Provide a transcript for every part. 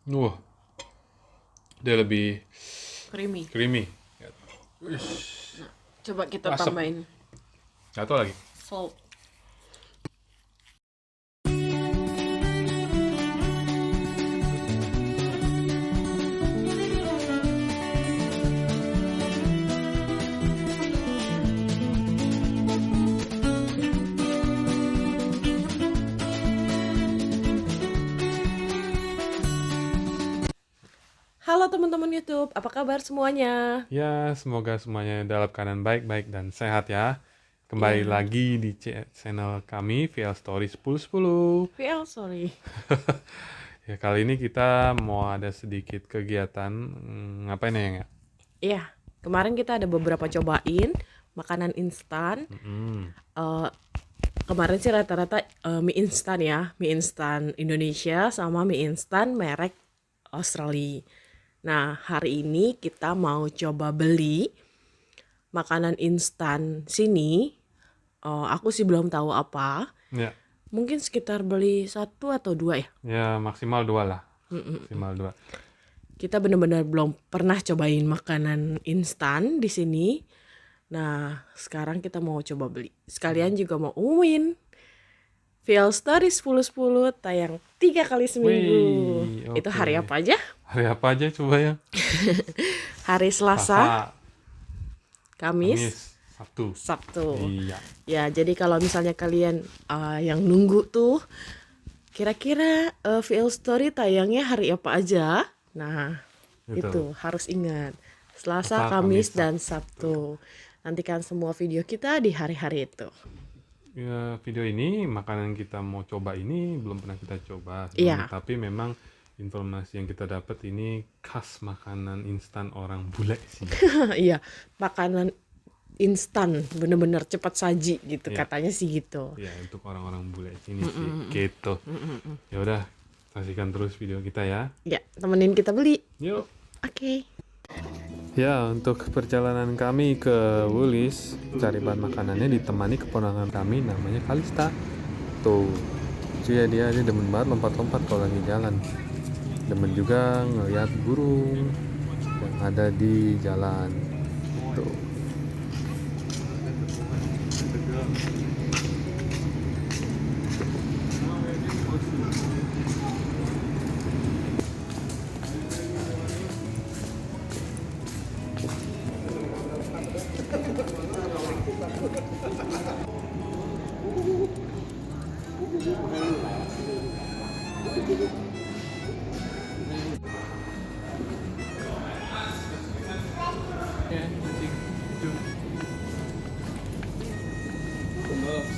Wah, dia lebih Creamy. creamy. Nah, coba kita Asap. tambahin Satu lagi. salt. Halo teman-teman YouTube, apa kabar semuanya? Ya, semoga semuanya dalam keadaan baik-baik dan sehat ya. Kembali Iya, lagi di channel kami, VL Story 1010. VL sorry. Ya, kali ini kita mau ada sedikit kegiatan. Ngapain ya? Iya, kemarin kita ada beberapa cobain makanan instan. Hmm, Eh, Kemarin sih rata-rata mie instan ya, mie instan Indonesia sama mie instan merek Australia. Nah, hari ini kita mau coba beli makanan instan sini. Aku sih belum tahu apa. ya, Mungkin sekitar beli satu atau dua ya. ya maksimal dua lah. Maksimal dua. Kita benar-benar belum pernah cobain makanan instan di sini. Nah, sekarang kita mau coba beli. Sekalian juga mau umumin. VL Story 1010 tayang 3 kali seminggu. Wih, Itu oke. hari apa aja? Hari apa aja coba ya? Hari Selasa, Selasa, Kamis, Kamis, Sabtu. Sabtu. Iya, Ya, jadi kalau misalnya kalian yang nunggu tuh, kira-kira VL Story tayangnya hari apa aja? Nah, betul. itu harus ingat. Selasa, Selasa, Kamis, Kamis, dan Sabtu. Sabtu. Nantikan semua video kita di hari-hari itu. Ya, video ini makanan kita mau coba ini belum pernah kita coba sebelumnya, Iya, tapi memang informasi yang kita dapat ini khas makanan instan orang bule sih. iya, makanan instan, bener-bener cepat saji gitu, Ya, katanya sih gitu. ya untuk orang-orang bule sini sih gitu. Ya udah, saksikan terus video kita ya. Ya, temenin kita beli. Yuk. Oke. Ya, untuk perjalanan kami ke Woolies cari bahan makanannya ditemani keponakan kami namanya Kalista. Tuh, dia demen banget lompat-lompat kalau lagi jalan. Demen juga ngeliat burung yang ada di jalan. Tuh.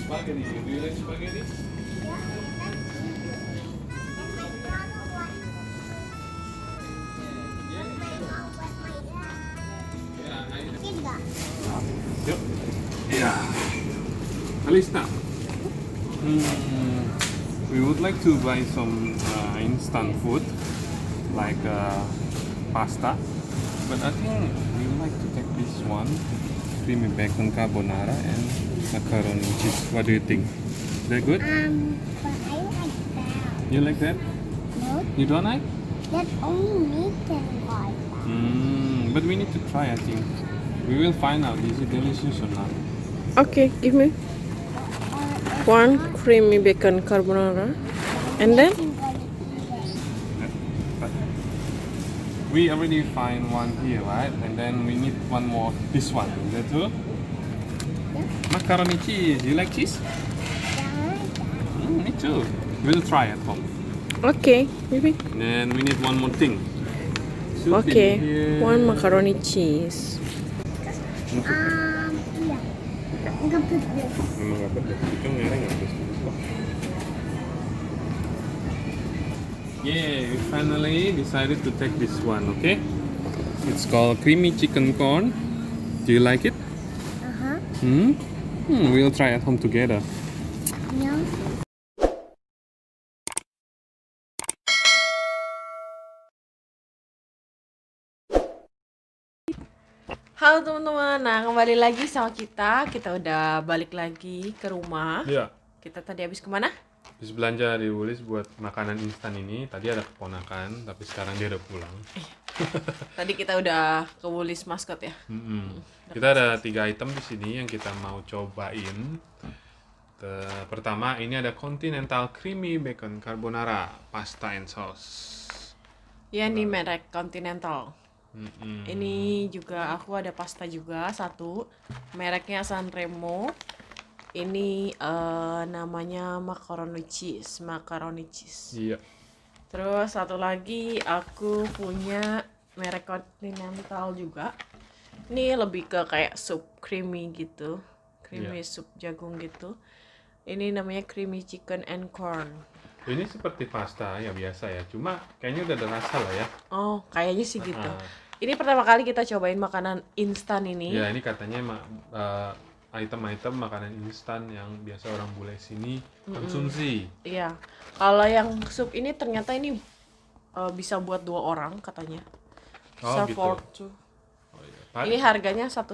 Spaghetti. Do you like spaghetti? Yuk. Ya. Kalista. We would like to buy some instant food like pasta, but I think we would like to take this one, creamy bacon carbonara and macaroni cheese. What do you think? Is that good? But I like that. You like that? No, You don't like? that only me can like that. But we need to try. I think we will find out. Is it delicious or not? Okay, give me one creamy bacon carbonara. And then? I'm gonna eat it. But we already find one here, right? And then we need one more. This one. Is that true? Yeah. Macaroni cheese. You like cheese? Yeah. Me too. We'll try at home. Okay, maybe. And then we need one more thing. Should be Okay, here. one macaroni cheese. Yeah. I'm gonna put this. Memang gak pedes. Itu merah nggak pedes. Yeah, we finally decided to take this one. Okay. It's called creamy chicken corn. Do you like it? Uh-huh. We'll try at home together. Yeah. Halo teman-teman, nah kembali lagi sama kita. Kita udah balik lagi ke rumah. Ya. Kita tadi habis kemana? Habis belanja di Woolies buat makanan instan ini. Tadi ada keponakan, tapi sekarang dia udah pulang. Tadi kita udah ke Woolies Mascot ya. Kita ada 3 item di sini yang kita mau cobain. Pertama ini ada Continental Creamy Bacon Carbonara Pasta and Sauce. Ya ini merek Continental. Mm-mm. Ini juga aku ada pasta juga satu, mereknya Sanremo. Ini namanya macaroni cheese. Iya. Terus satu lagi aku punya merek Continental juga. Ini lebih ke kayak sup creamy gitu, creamy sup jagung gitu. Ini namanya creamy chicken and corn. Ini seperti pasta ya biasa ya, cuma kayaknya udah ada rasa lah ya. Oh, kayaknya sih gitu. Ah. Ini pertama kali kita cobain makanan instan ini. Ya ini katanya item-item makanan instan yang biasa orang bule sini konsumsi. Iya. Kalau yang sup ini ternyata ini bisa buat 2 orang katanya. Oh, Serve gitu. for two. Oh, iya. Ini harganya $1,5.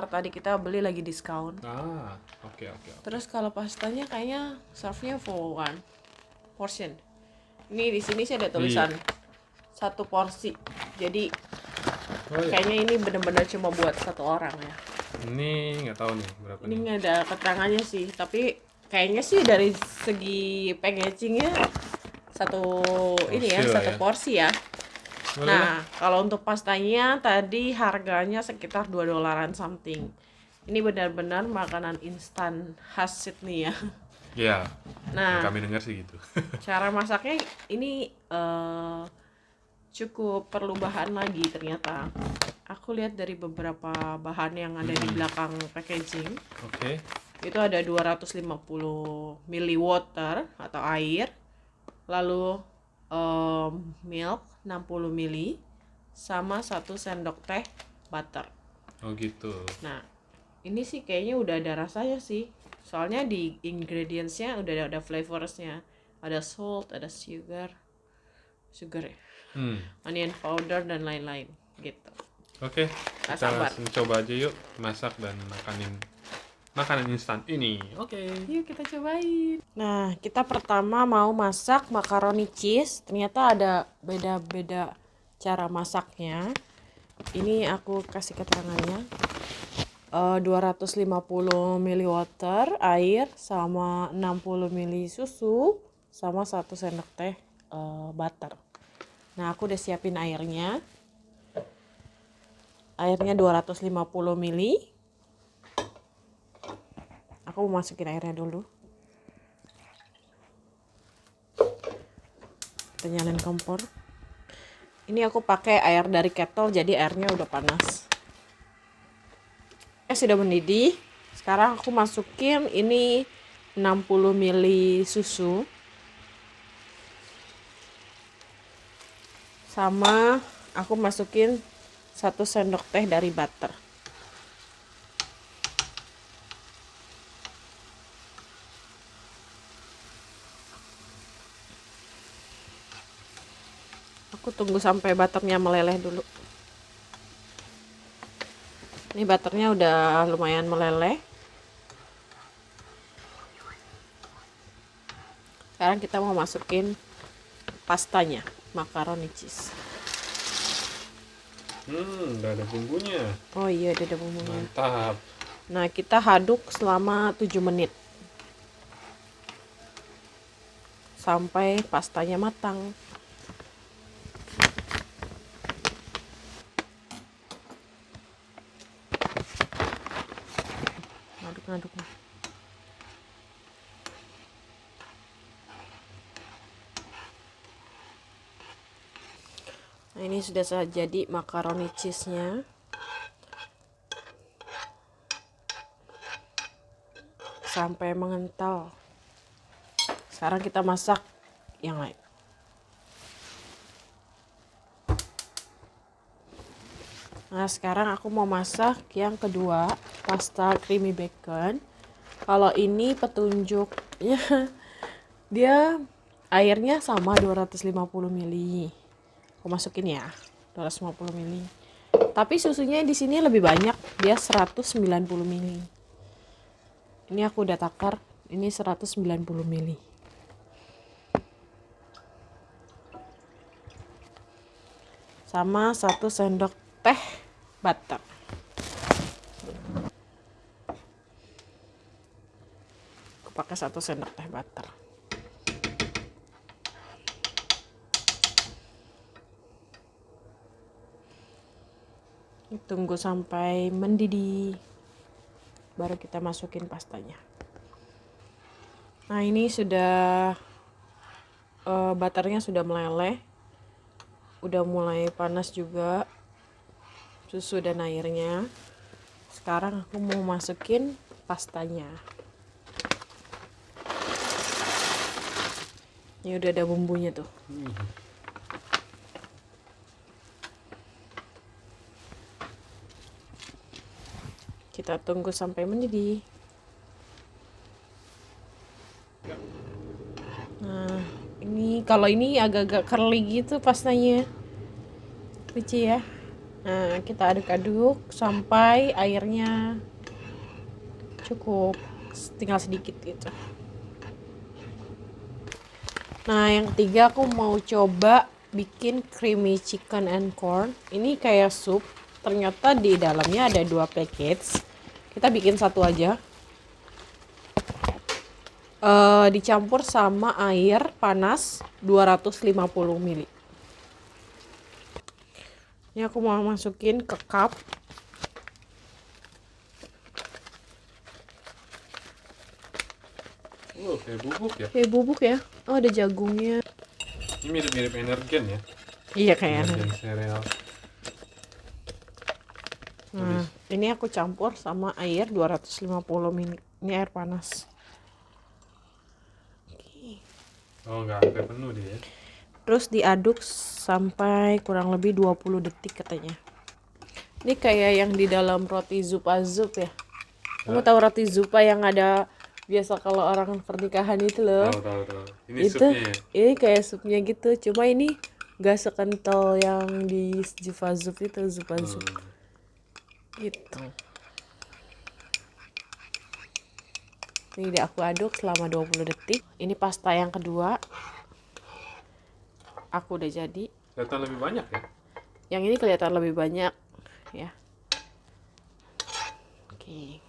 Tadi kita beli lagi diskon. Oke. Terus kalau pastanya kayaknya serve-nya for one portion. Ini di sini sih ada tulisan satu porsi. Jadi kayaknya ini benar-benar cuma buat 1 orang ya. Ini nggak tahu nih berapa Ini nih. nggak ada keterangannya sih, tapi kayaknya sih dari segi packagingnya satu ini ya, Porsi lah satu ya. porsi ya. Boleh Nah, kalau untuk pastanya tadi harganya sekitar $2 something. Ini benar-benar makanan instan khas Sydney ya. Ya, Nah, yang kami dengar sih gitu. cara masaknya ini cukup perlu bahan lagi ternyata. Aku lihat dari beberapa bahan yang ada di belakang packaging. Oke. Itu ada 250 ml water atau air, lalu milk 60 ml, sama 1 sendok teh butter. Oh gitu. Nah, ini sih kayaknya udah ada rasanya sih. Soalnya di ingredientsnya udah ada flavorsnya. Ada salt, ada sugar ya, onion powder dan lain-lain gitu. Oke, Nggak kita sabar. langsung coba aja yuk masak dan makanan instan ini. Oke. Yuk kita cobain. Nah, kita pertama mau masak macaroni cheese. Ternyata ada beda-beda cara masaknya. Ini aku kasih keterangannya. 250 ml water, air, sama 60 ml susu, sama 1 sendok teh butter. Nah, aku udah siapin airnya. Airnya 250 ml. Aku mau masukin airnya dulu. Kita nyalain kompor. Ini aku pakai air dari kettle, jadi airnya udah panas. Sudah mendidih. Sekarang aku masukin ini 60 ml susu. Sama aku masukin 1 sendok teh dari butter. Aku tunggu sampai butternya meleleh dulu. Ini butternya udah lumayan meleleh. Sekarang kita mau masukin pastanya, macaroni cheese. Udah ada bumbunya. Oh iya, ada bumbunya. Mantap. Nah, kita aduk selama 7 menit. Sampai pastanya matang. Aduk-aduk. Nah, ini sudah jadi macaroni cheese-nya. Sampai mengental. Sekarang kita masak yang lain. Nah, sekarang aku mau masak yang kedua, pasta creamy bacon. Kalau ini petunjuknya dia airnya sama 250 ml. Aku masukin ya, 250 ml. Tapi susunya di sini lebih banyak, dia 190 ml. Ini aku udah takar, ini 190 ml. sama 1 sendok teh butter. Aku pakai 1 sendok teh butter. Tunggu sampai mendidih, baru kita masukin pastanya. Nah, ini sudah butternya sudah meleleh, udah mulai panas juga susu dan airnya. Sekarang aku mau masukin pastanya. Ini udah ada bumbunya tuh. Kita tunggu sampai mendidih. Nah, ini kalau ini agak-agak curly gitu pastanya. Lucu ya. Nah, kita aduk-aduk sampai airnya cukup, tinggal sedikit gitu. Nah, yang ketiga aku mau coba bikin creamy chicken and corn. Ini kayak sup. Ternyata di dalamnya ada 2 package. Kita bikin satu aja. Dicampur sama air panas 250 ml. Ini aku mau masukin ke cup. Oh, kayak bubuk ya. Kayak bubuk ya. Oh, ada jagungnya. Ini mirip-mirip energen ya. Iya kayaknya. Energen sereal. Nah, ini aku campur sama air 250 ml. Ini air panas. Oh, nggak sampai penuh dia ya. Terus diaduk sampai kurang lebih 20 detik katanya. Ini kayak yang di dalam roti zupa zup ya. Kamu tahu roti zupa yang ada biasa kalau orang pernikahan itu loh. Tahu. Ini Itu supnya ya. ini kayak supnya gitu. Cuma ini gak sekental yang di zupa zup itu, zupa zup. Gitu. Ini udah aku aduk selama 20 detik. Ini pasta yang kedua. Aku udah jadi. Kelihatan lebih banyak ya. Yang ini kelihatan lebih banyak ya. Oke.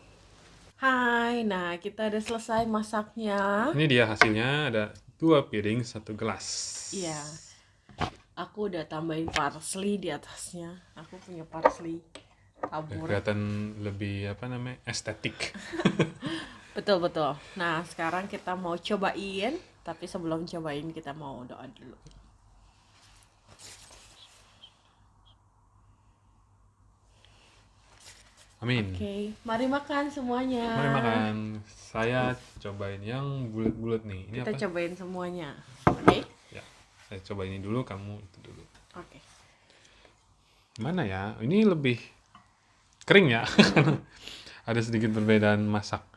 Hai, nah kita udah selesai masaknya. Ini dia hasilnya, ada 2 piring 1 gelas. Iya. Aku udah tambahin parsley di atasnya. Aku punya parsley tabur. Kelihatan lebih estetik. Betul. Nah, sekarang kita mau cobain. Tapi sebelum cobain kita mau doa dulu. Amin. Oke, mari makan semuanya. Mari makan. Saya cobain yang bulat-bulat nih. Ini Kita apa? cobain semuanya. Oke? Ya, saya coba ini dulu, kamu itu dulu. Oke. Mana ya? Ini lebih kering ya. Ada sedikit perbedaan masak.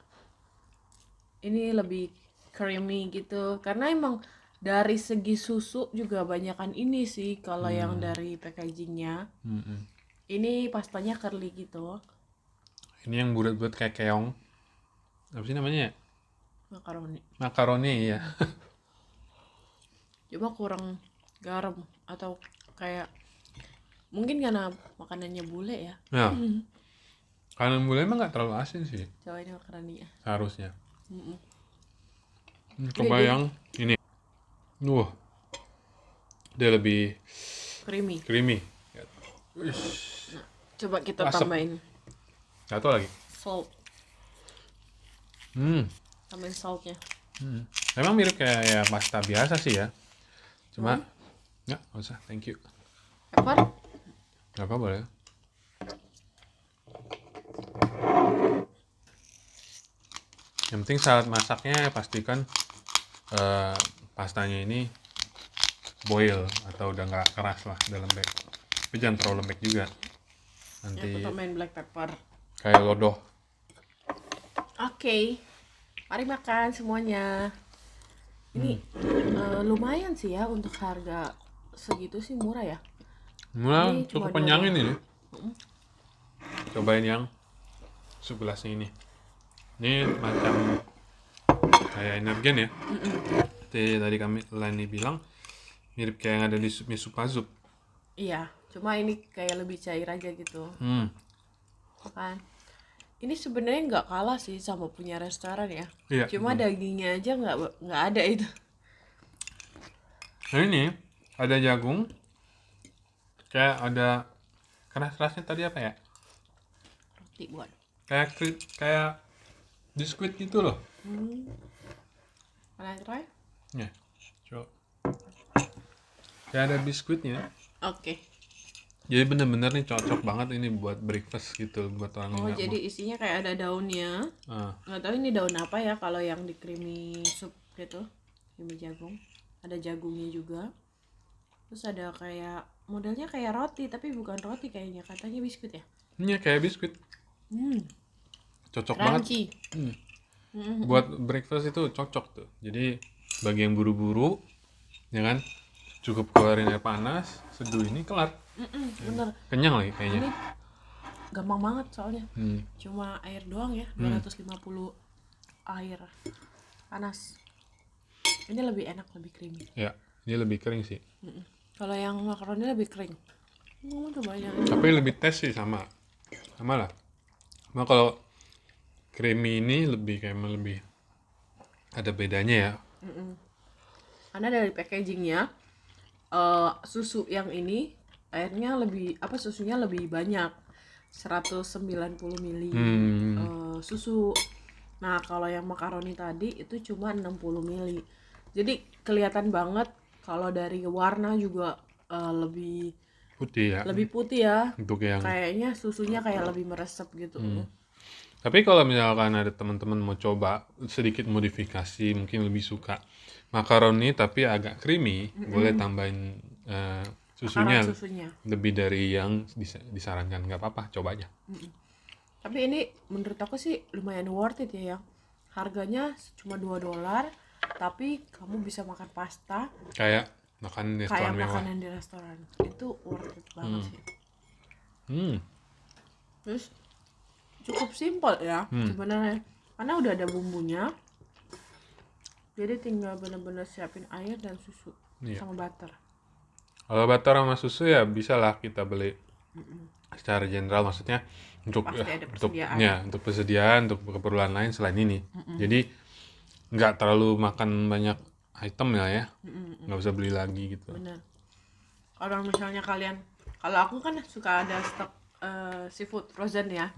Ini lebih creamy gitu. Karena emang dari segi susu juga banyakan ini sih kalau yang dari packagingnya. Ini pastanya curly gitu. Ini yang bulat-bulat kayak keong. Apa sih namanya ya? Makaroni. Makaroni ya. Coba kurang garam atau kayak mungkin karena makanannya bule ya. Ya. Kanan bule emang nggak terlalu asin sih Coba ini makaroninya. harusnya. Mm-mm. Coba Dia yang ini. Wah. Dia lebih Creamy. creamy. Coba kita Asap. tambahin Satu lagi. salt. Tambahin saltnya. Emang mirip kayak ya pasta biasa sih ya. Cuma nggak usah, thank you. Pepper. Nggak apa boleh. Yang penting saat masaknya pastikan pastanya ini boil atau udah nggak keras lah, udah lembek. Tapi jangan terlalu lembek juga. Nanti Aku tambahin black pepper. kayak lodoh. Oke. Mari makan semuanya. Ini lumayan sih ya untuk harga segitu sih, murah ya. Nah, Ini cuma cukup kenyangin $2. ini. Cobain yang sebelasnya ini. Ini macam kayak energen ya. Tadi kami Lani bilang mirip kayak yang ada di mie supa zup. Iya, cuma ini kayak lebih cair aja gitu. Kan ini sebenarnya nggak kalah sih sama punya restoran ya. Iya, Cuma dagingnya aja nggak ada itu. Nah ini ada jagung, kayak ada keras-kerasnya tadi apa ya? Roti buat. Kayak biskuit gitu loh. Wanna try? Ya, coba. Kayak ada biskuitnya. Oke. Jadi bener-bener nih cocok banget ini buat breakfast gitu, buat orang yang Oh, nggak jadi isinya kayak ada daunnya. mau. Nggak tahu ini daun apa ya kalau yang di creamy soup gitu. Creamy jagung. Ada jagungnya juga. Terus ada kayak modelnya kayak roti tapi bukan roti kayaknya, katanya biskuit ya. Ini kayak biskuit, cocok banget. Crunchy. Buat breakfast itu cocok tuh. Jadi bagi yang buru-buru, ya kan, cukup keluarin air panas, seduh ini kelar. Bener. Kenyang lagi kayaknya. Ini gampang banget soalnya. Hmm. Cuma air doang ya, 250 air panas. Ini lebih enak, lebih creamy. Ya, dia lebih kering sih. Kalau yang makaroni lebih kering. Coba aja. Tapi lebih tes sih sama lah. Cuma kalau creamy ini lebih ada bedanya ya. Karena dari packagingnya, susu yang ini airnya susunya lebih banyak, 190 mili susu. Nah kalau yang makaroni tadi itu cuma 60 mili. Jadi kelihatan banget kalau dari warna juga lebih Putih ya. putih ya. Untuk yang. Kayaknya susunya kayak lebih meresap gitu. Tapi kalau misalkan ada teman-teman mau coba sedikit modifikasi, mungkin lebih suka makaroni tapi agak creamy, boleh tambahin susunya Karena susunya. lebih dari yang disarankan, nggak apa-apa, coba aja. Tapi ini menurut aku sih lumayan worth it ya. Harganya cuma $2, tapi kamu bisa makan pasta Kayak makan di kayak restoran mewah. makanan di restoran. Itu worth it banget sih. Terus cukup simpel ya sebenarnya. Karena udah ada bumbunya. Jadi tinggal bener-bener siapin air dan susu sama butter. Kalau butter sama susu ya bisa lah kita beli secara general, maksudnya untuk Pasti ada untuk persediaan. untuk persediaan, untuk keperluan lain selain ini. Jadi nggak terlalu makan banyak item ya, nggak usah beli lagi gitu. Bener. Kalau misalnya kalau aku kan suka ada stok seafood frozen ya.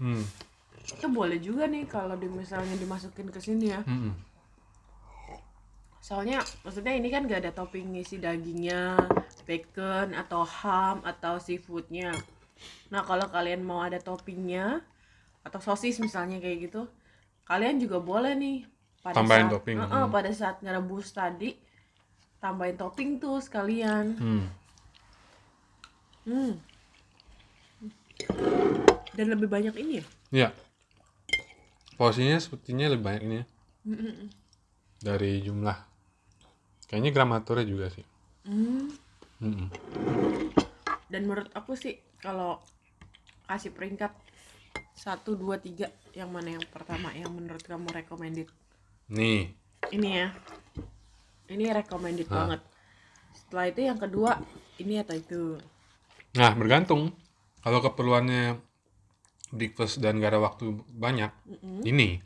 Itu boleh juga nih kalau misalnya dimasukin ke sini ya. Soalnya maksudnya ini kan gak ada topping isi dagingnya, bacon atau ham atau seafoodnya. Nah kalau kalian mau ada toppingnya atau sosis misalnya kayak gitu, kalian juga boleh nih Tambahin topping. pada saat ngerebus tadi tambahin topping tuh sekalian. Dan lebih banyak ini ya. Ya, porsinya sepertinya lebih banyak ini ya. Dari jumlah. Kayaknya gramaturnya juga sih. Dan menurut aku sih kalau kasih peringkat 1, 2, 3, yang mana yang pertama yang menurut kamu recommended? Nih, Ini ya. Ini recommended banget. Setelah itu yang kedua ini atau itu. nah bergantung. Kalau keperluannya breakfast dan gak ada waktu banyak, ini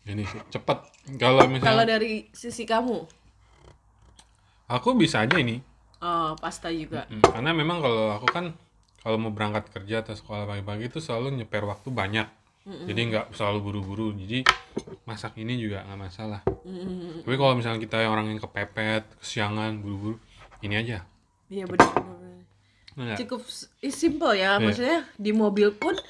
sih cepet. Kalau Kalau misalnya dari sisi kamu, aku bisa aja ini. pasta juga. Karena memang kalau aku kan kalau mau berangkat kerja atau sekolah pagi-pagi itu selalu nyeper waktu banyak. Jadi nggak selalu buru-buru. Jadi masak ini juga nggak masalah. Tapi kalau misalnya kita orang yang kepepet, kesiangan, buru-buru, ini aja. Iya benar. Enggak. Cukup simple ya. Maksudnya di mobil pun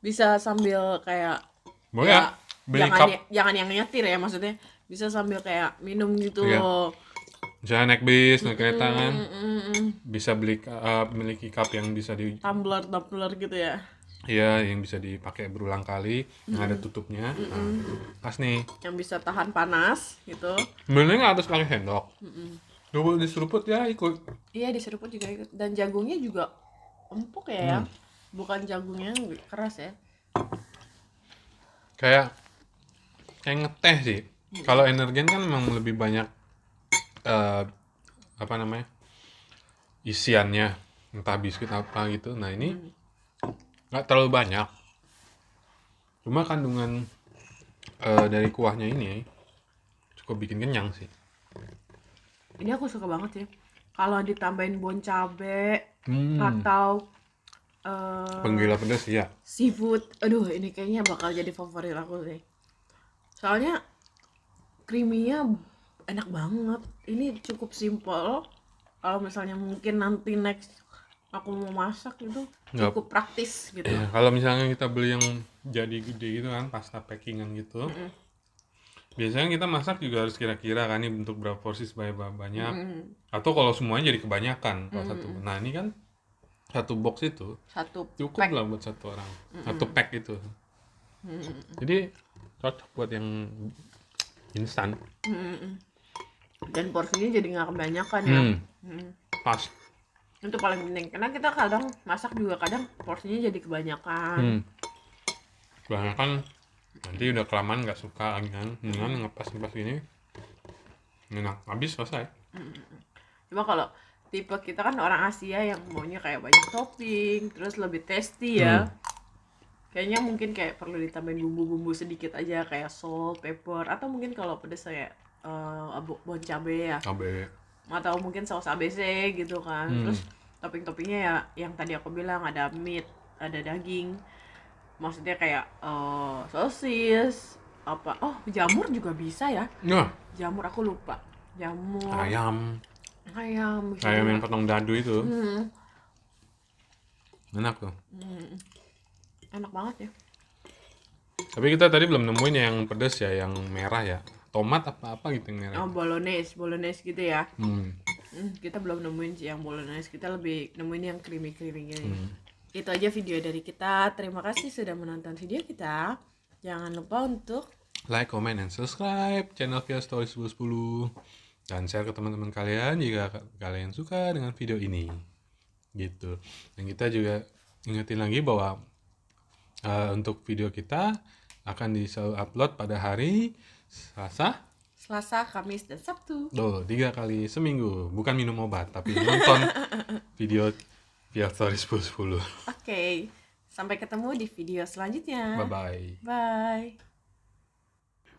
bisa sambil kayak Boleh ya, beli jangan yang nyetir ya, maksudnya bisa sambil kayak minum gitu. Iya. Misalnya naik bis, naik kereta kan, bisa miliki cup yang bisa Tumbler gitu ya. Iya, yang bisa dipakai berulang kali, yang ada tutupnya. Nah, pas nih. Yang bisa tahan panas gitu. Sebenarnya nggak harus pakai sendok. Double diseruput ya ikut. Iya, diseruput juga ikut. Dan jagungnya juga empuk ya. Bukan jagungnya yang keras ya. Kayak ngeteh sih. Kalau energen kan memang lebih banyak isiannya, entah biskuit apa gitu. Nah ini nggak terlalu banyak, cuma kandungan dari kuahnya ini cukup bikin kenyang sih. Ini aku suka banget sih. Kalau ditambahin bon cabe Hmm, atau penggila pedas ya. seafood, aduh ini kayaknya bakal jadi favorit aku sih. Soalnya creamy-nya enak banget. Ini cukup simple. Kalau misalnya mungkin nanti next aku mau masak itu Nggak- cukup praktis gitu. Ya, kalau misalnya kita beli yang jadi gede gitu kan, pasta packingan gitu, biasanya kita masak juga harus kira-kira kan ini untuk berapa porsi supaya banyak. Atau kalau semuanya jadi kebanyakan kalau satu. Nah ini kan satu box itu Satu cukup pack. lah buat satu orang, satu pack itu. Jadi cocok buat yang instan. Dan porsinya jadi nggak kebanyakan ya. Pas. Itu paling penting karena kita kadang masak juga kadang porsinya jadi kebanyakan. Kebanyakan nanti udah kelamaan nggak suka lagi kan, mendingan ngepas gini enak, habis selesai. Cuma kalau tipe kita kan orang Asia yang maunya kayak banyak topping, terus lebih tasty ya. Kayaknya mungkin kayak perlu ditambahin bumbu-bumbu sedikit aja kayak salt, pepper, atau mungkin kalau pedas kayak bon cabe ya, Cabe. atau mungkin saus ABC gitu kan. Terus topping-toppingnya ya yang tadi aku bilang ada meat, ada daging. Maksudnya kayak sosis, apa? Oh, jamur juga bisa ya. Nah, Jamur aku lupa. Jamur, ayam ayam, bisa ayam juga. yang potong dadu itu enak tuh. Enak banget ya. Tapi kita tadi belum nemuin yang pedas ya, yang merah ya, tomat apa gitu yang merah. Oh, bolognese gitu ya. Hmm. Kita belum nemuin sih yang bolognese, kita lebih nemuin yang creamy gini. Itu aja video dari kita. Terima kasih sudah menonton video kita. Jangan lupa untuk Like, comment, and subscribe channel Via Stories 1010 dan share ke teman-teman kalian jika kalian suka dengan video ini gitu. Dan kita juga ingetin lagi bahwa untuk video kita akan di-upload pada hari Selasa, Kamis, dan Sabtu. 3 kali seminggu. Bukan minum obat, tapi nonton video Via Stories 1010. Oke, sampai ketemu di video selanjutnya. Bye-bye. Bye.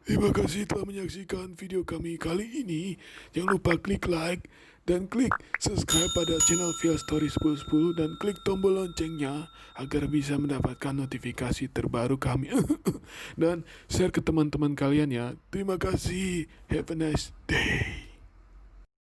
Terima kasih telah menyaksikan video kami kali ini. Jangan lupa klik like dan klik subscribe pada channel Via Stories 1010 dan klik tombol loncengnya agar bisa mendapatkan notifikasi terbaru kami. Dan share ke teman-teman kalian ya. Terima kasih. Have a nice day.